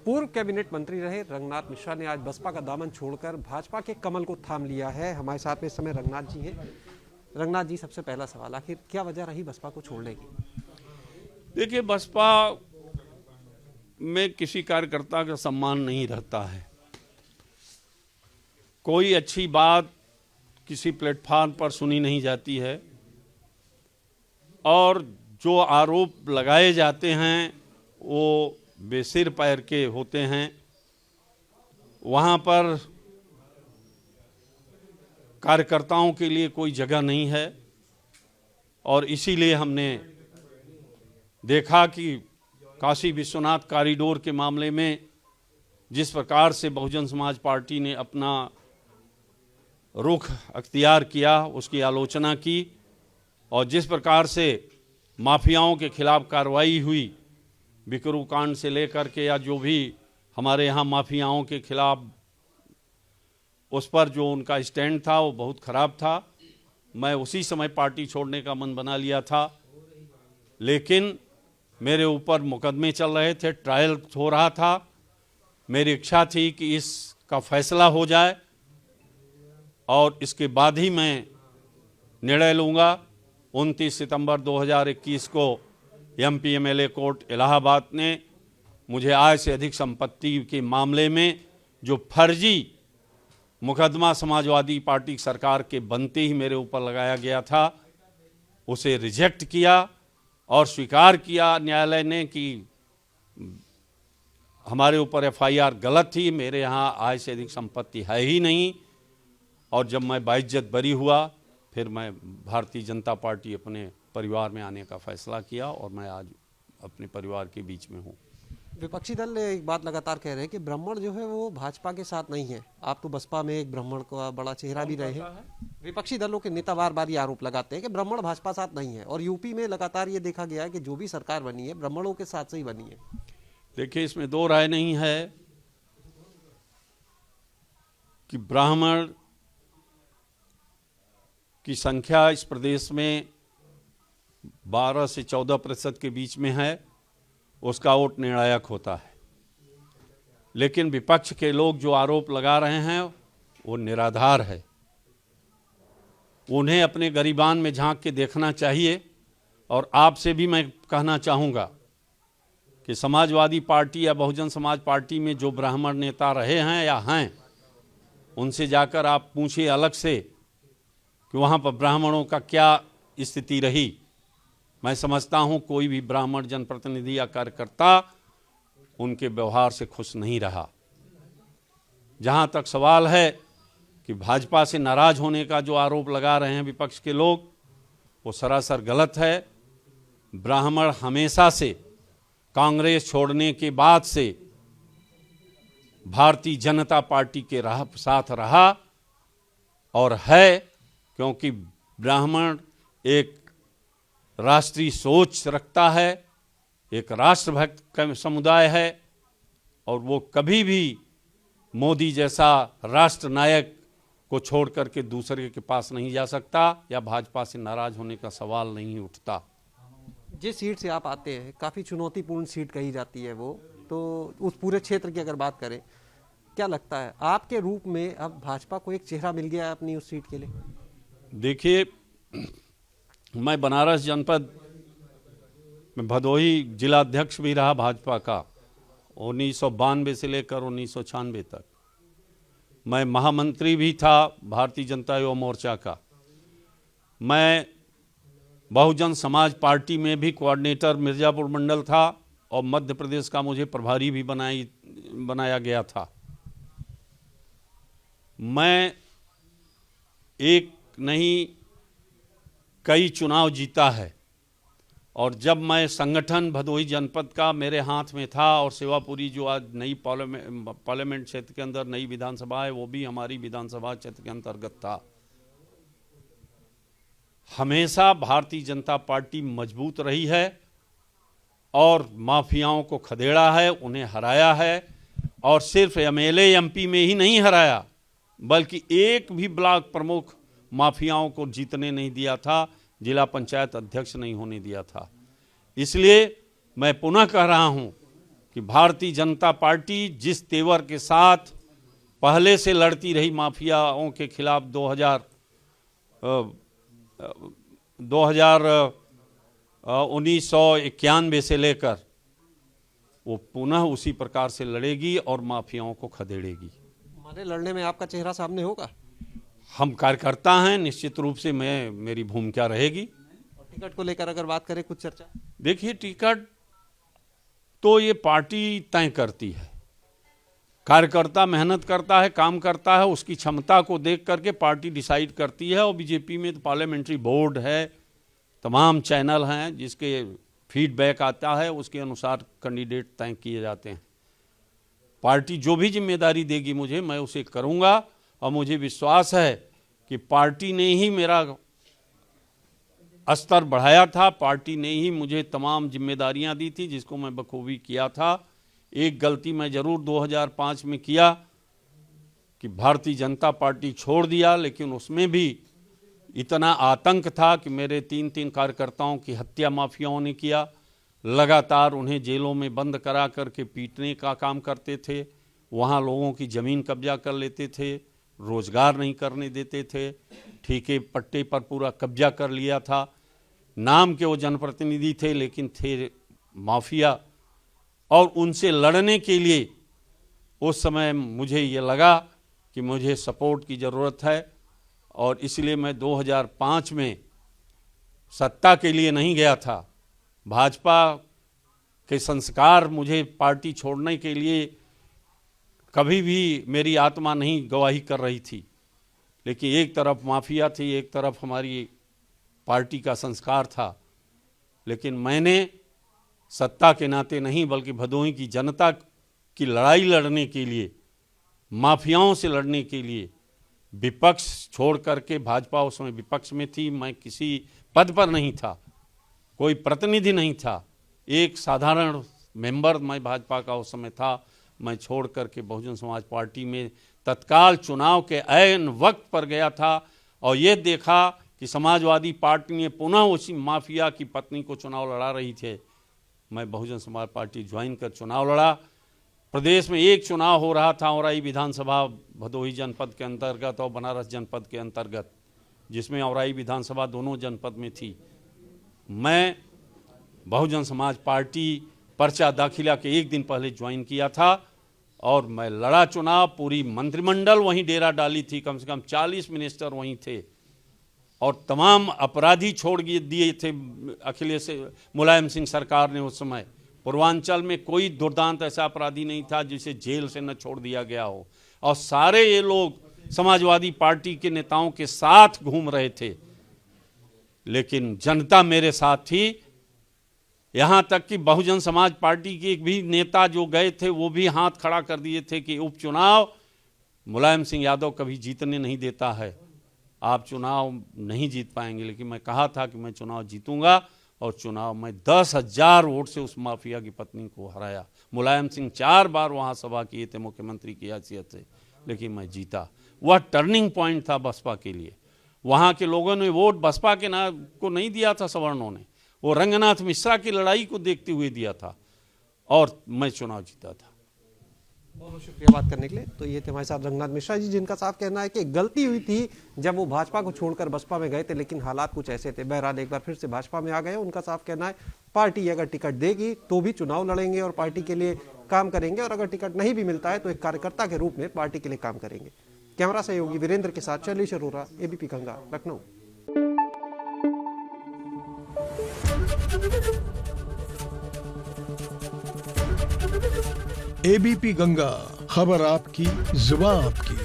पूर्व कैबिनेट मंत्री रहे रंगनाथ मिश्रा ने आज बसपा का दामन छोड़कर भाजपा के कमल को थाम लिया है। हमारे साथ में इस समय रंगनाथ जी हैं। रंगनाथ जी, सबसे पहला सवाल, आखिर क्या वजह रही बसपा को छोड़ने की? देखिए, बसपा में किसी कार्यकर्ता का सम्मान नहीं रहता है। कोई अच्छी बात किसी प्लेटफॉर्म पर सुनी नहीं जाती है और जो आरोप लगाए जाते हैं वो बेसिर पैर के होते हैं। वहाँ पर कार्यकर्ताओं के लिए कोई जगह नहीं है और इसीलिए हमने देखा कि काशी विश्वनाथ कॉरिडोर के मामले में जिस प्रकार से बहुजन समाज पार्टी ने अपना रुख अख्तियार किया, उसकी आलोचना की और जिस प्रकार से माफियाओं के खिलाफ कार्रवाई हुई, बिकरू कांड से लेकर के या जो भी हमारे यहाँ माफियाओं के खिलाफ उस पर जो उनका स्टैंड था वो बहुत खराब था। मैं उसी समय पार्टी छोड़ने का मन बना लिया था, लेकिन मेरे ऊपर मुकदमे चल रहे थे, ट्रायल हो रहा था। मेरी इच्छा थी कि इसका फैसला हो जाए और इसके बाद ही मैं निर्णय लूँगा। 29 सितंबर 2021 को MPMLA कोर्ट इलाहाबाद ने मुझे आय से अधिक संपत्ति के मामले में जो फर्जी मुकदमा समाजवादी पार्टी सरकार के बनते ही मेरे ऊपर लगाया गया था, उसे रिजेक्ट किया और स्वीकार किया न्यायालय ने कि हमारे ऊपर FIR गलत थी, मेरे यहाँ आय से अधिक संपत्ति है ही नहीं। और जब मैं बाइज्जत बरी हुआ, फिर मैं भारतीय जनता पार्टी अपने परिवार में आने का फैसला किया और मैं आज अपने परिवार के बीच में हूँ। विपक्षी दल एक बात लगातार कह रहे हैं कि ब्राह्मण जो है वो भाजपा के साथ नहीं है। आप तो बसपा में एक ब्राह्मण का बड़ा चेहरा भी रहे हैं। विपक्षी दलों के नेता बार बार ये आरोप लगाते हैं कि ब्राह्मण भाजपा साथ नहीं है और यूपी में लगातार ये देखा गया है कि जो भी सरकार बनी है ब्राह्मणों के साथ से ही बनी है। देखिए, इसमें दो राय नहीं है कि ब्राह्मण की संख्या इस प्रदेश में 12 से 14% के बीच में है, उसका वोट निर्णायक होता है। लेकिन विपक्ष के लोग जो आरोप लगा रहे हैं वो निराधार है। उन्हें अपने गरिबान में झांक के देखना चाहिए। और आपसे भी मैं कहना चाहूँगा कि समाजवादी पार्टी या बहुजन समाज पार्टी में जो ब्राह्मण नेता रहे हैं या हैं, उनसे जाकर आप पूछिए अलग से कि वहाँ पर ब्राह्मणों का क्या स्थिति रही। मैं समझता हूँ कोई भी ब्राह्मण जनप्रतिनिधि या कार्यकर्ता उनके व्यवहार से खुश नहीं रहा। जहाँ तक सवाल है कि भाजपा से नाराज होने का जो आरोप लगा रहे हैं विपक्ष के लोग, वो सरासर गलत है। ब्राह्मण हमेशा से कांग्रेस छोड़ने के बाद से भारतीय जनता पार्टी के साथ रहा और है, क्योंकि ब्राह्मण एक राष्ट्रीय सोच रखता है, एक राष्ट्रभक्त का समुदाय है और वो कभी भी मोदी जैसा राष्ट्र नायक को छोड़ करके दूसरे के पास नहीं जा सकता या भाजपा से नाराज होने का सवाल नहीं उठता। जिस सीट से आप आते हैं काफ़ी चुनौतीपूर्ण सीट कही जाती है वो, तो उस पूरे क्षेत्र की अगर बात करें, क्या लगता है आपके रूप में अब भाजपा को एक चेहरा मिल गया है अपनी उस सीट के लिए? देखिए, मैं बनारस जनपद में भदोही जिला अध्यक्ष भी रहा भाजपा का 1992 से लेकर 1996 तक। मैं महामंत्री भी था भारतीय जनता युवा मोर्चा का। मैं बहुजन समाज पार्टी में भी कोऑर्डिनेटर मिर्जापुर मंडल था और मध्य प्रदेश का मुझे प्रभारी भी बनाया गया था। मैं एक नहीं कई चुनाव जीता है और जब मैं संगठन भदोही जनपद का मेरे हाथ में था और सेवापुरी जो आज नई पार्लियामेंट क्षेत्र के अंदर नई विधानसभा है, वो भी हमारी विधानसभा क्षेत्र के अंतर्गत था। हमेशा भारतीय जनता पार्टी मजबूत रही है और माफियाओं को खदेड़ा है, उन्हें हराया है और सिर्फ MLA MP में ही नहीं हराया, बल्कि एक भी ब्लॉक प्रमुख माफियाओं को जीतने नहीं दिया था, जिला पंचायत अध्यक्ष नहीं होने दिया था। इसलिए मैं पुनः कह रहा हूं कि भारतीय जनता पार्टी जिस तेवर के साथ पहले से लड़ती रही माफियाओं के खिलाफ 1991 से लेकर, वो पुनः उसी प्रकार से लड़ेगी और माफियाओं को खदेड़ेगी। हमारे लड़ने में आपका चेहरा सामने होगा? हम कार्यकर्ता हैं, निश्चित रूप से मेरी भूमिका रहेगी। और टिकट को लेकर अगर बात करें, कुछ चर्चा? देखिए, टिकट तो ये पार्टी तय करती है। कार्यकर्ता मेहनत करता है, काम करता है, उसकी क्षमता को देख करके पार्टी डिसाइड करती है। और बीजेपी में तो पार्लियामेंट्री बोर्ड है, तमाम चैनल हैं, जिसके फीडबैक आता है, उसके अनुसार कैंडिडेट तय किए जाते हैं। पार्टी जो भी जिम्मेदारी देगी मुझे, मैं उसे करूंगा। और मुझे विश्वास है कि पार्टी ने ही मेरा स्तर बढ़ाया था, पार्टी ने ही मुझे तमाम जिम्मेदारियां दी थी, जिसको मैं बखूबी किया था। एक गलती मैं जरूर 2005 में किया कि भारतीय जनता पार्टी छोड़ दिया, लेकिन उसमें भी इतना आतंक था कि मेरे 3 कार्यकर्ताओं की हत्या माफियाओं ने किया। लगातार उन्हें जेलों में बंद करा करके पीटने का काम करते थे, वहाँ लोगों की ज़मीन कब्जा कर लेते थे, रोजगार नहीं करने देते थे, ठीके पट्टे पर पूरा कब्जा कर लिया था। नाम के वो जनप्रतिनिधि थे, लेकिन थे माफिया। और उनसे लड़ने के लिए उस समय मुझे ये लगा कि मुझे सपोर्ट की ज़रूरत है, और इसलिए मैं 2005 में सत्ता के लिए नहीं गया था। भाजपा के संस्कार मुझे पार्टी छोड़ने के लिए कभी भी मेरी आत्मा नहीं गवाही कर रही थी, लेकिन एक तरफ माफिया थी, एक तरफ हमारी पार्टी का संस्कार था। लेकिन मैंने सत्ता के नाते नहीं, बल्कि भदोही की जनता की लड़ाई लड़ने के लिए, माफियाओं से लड़ने के लिए विपक्ष छोड़ करके, भाजपा उस समय विपक्ष में थी, मैं किसी पद पर नहीं था, कोई प्रतिनिधि नहीं था, एक साधारण मेंबर मैं भाजपा का उस समय था। मैं छोड़ करके बहुजन समाज पार्टी में तत्काल चुनाव के ऐन वक्त पर गया था, और ये देखा कि समाजवादी पार्टी ने पुनः उसी माफिया की पत्नी को चुनाव लड़ा रही थे। मैं बहुजन समाज पार्टी ज्वाइन कर चुनाव लड़ा। प्रदेश में एक चुनाव हो रहा था, औराई विधानसभा भदोही जनपद के अंतर्गत और बनारस जनपद के अंतर्गत, जिसमें औराई विधानसभा दोनों जनपद में थी। मैं बहुजन समाज पार्टी पर्चा दाखिला के एक दिन पहले ज्वाइन किया था, और मैं लड़ा चुनाव। पूरी मंत्रिमंडल वहीं डेरा डाली थी, कम से कम 40 मिनिस्टर वहीं थे, और तमाम अपराधी छोड़ दिए थे अखिलेश मुलायम सिंह सरकार ने। उस समय पूर्वांचल में कोई दुर्दांत ऐसा अपराधी नहीं था जिसे जेल से न छोड़ दिया गया हो, और सारे ये लोग समाजवादी पार्टी के नेताओं के साथ घूम रहे थे। लेकिन जनता मेरे साथ थी, यहाँ तक कि बहुजन समाज पार्टी के एक भी नेता जो गए थे, वो भी हाथ खड़ा कर दिए थे कि उपचुनाव मुलायम सिंह यादव कभी जीतने नहीं देता है, आप चुनाव नहीं जीत पाएंगे। लेकिन मैं कहा था कि मैं चुनाव जीतूंगा, और चुनाव में 10,000 वोट से उस माफिया की पत्नी को हराया। मुलायम सिंह 4 बार वहाँ सभा किए थे मुख्यमंत्री की हैसियत से, लेकिन मैं जीता। वह टर्निंग पॉइंट था बसपा के लिए। वहाँ के लोगों ने वोट बसपा के को नहीं दिया था, सवर्णों ने, वो रंगनाथ मिश्रा की लड़ाई को देखते हुए दिया था, और मैं चुनाव जीता था। बहुत बहुत शुक्रिया बात करने के लिए। तो ये थे हमारे साथ रंगनाथ मिश्रा जी, जिनका साफ कहना है कि गलती हुई थी जब वो भाजपा को छोड़कर बसपा में गए थे, लेकिन हालात कुछ ऐसे थे। बहरहाल एक बार फिर से भाजपा में आ गए। उनका साफ कहना है पार्टी अगर टिकट देगी तो भी चुनाव लड़ेंगे और पार्टी के लिए काम करेंगे, और अगर टिकट नहीं भी मिलता है तो एक कार्यकर्ता के रूप में पार्टी के लिए काम करेंगे। कैमरा सहयोगी वीरेंद्र के साथ शैलेश अरोरा, एबीपी गंगा, लखनऊ। एबीपी गंगा, खबर आपकी, जुबान आपकी।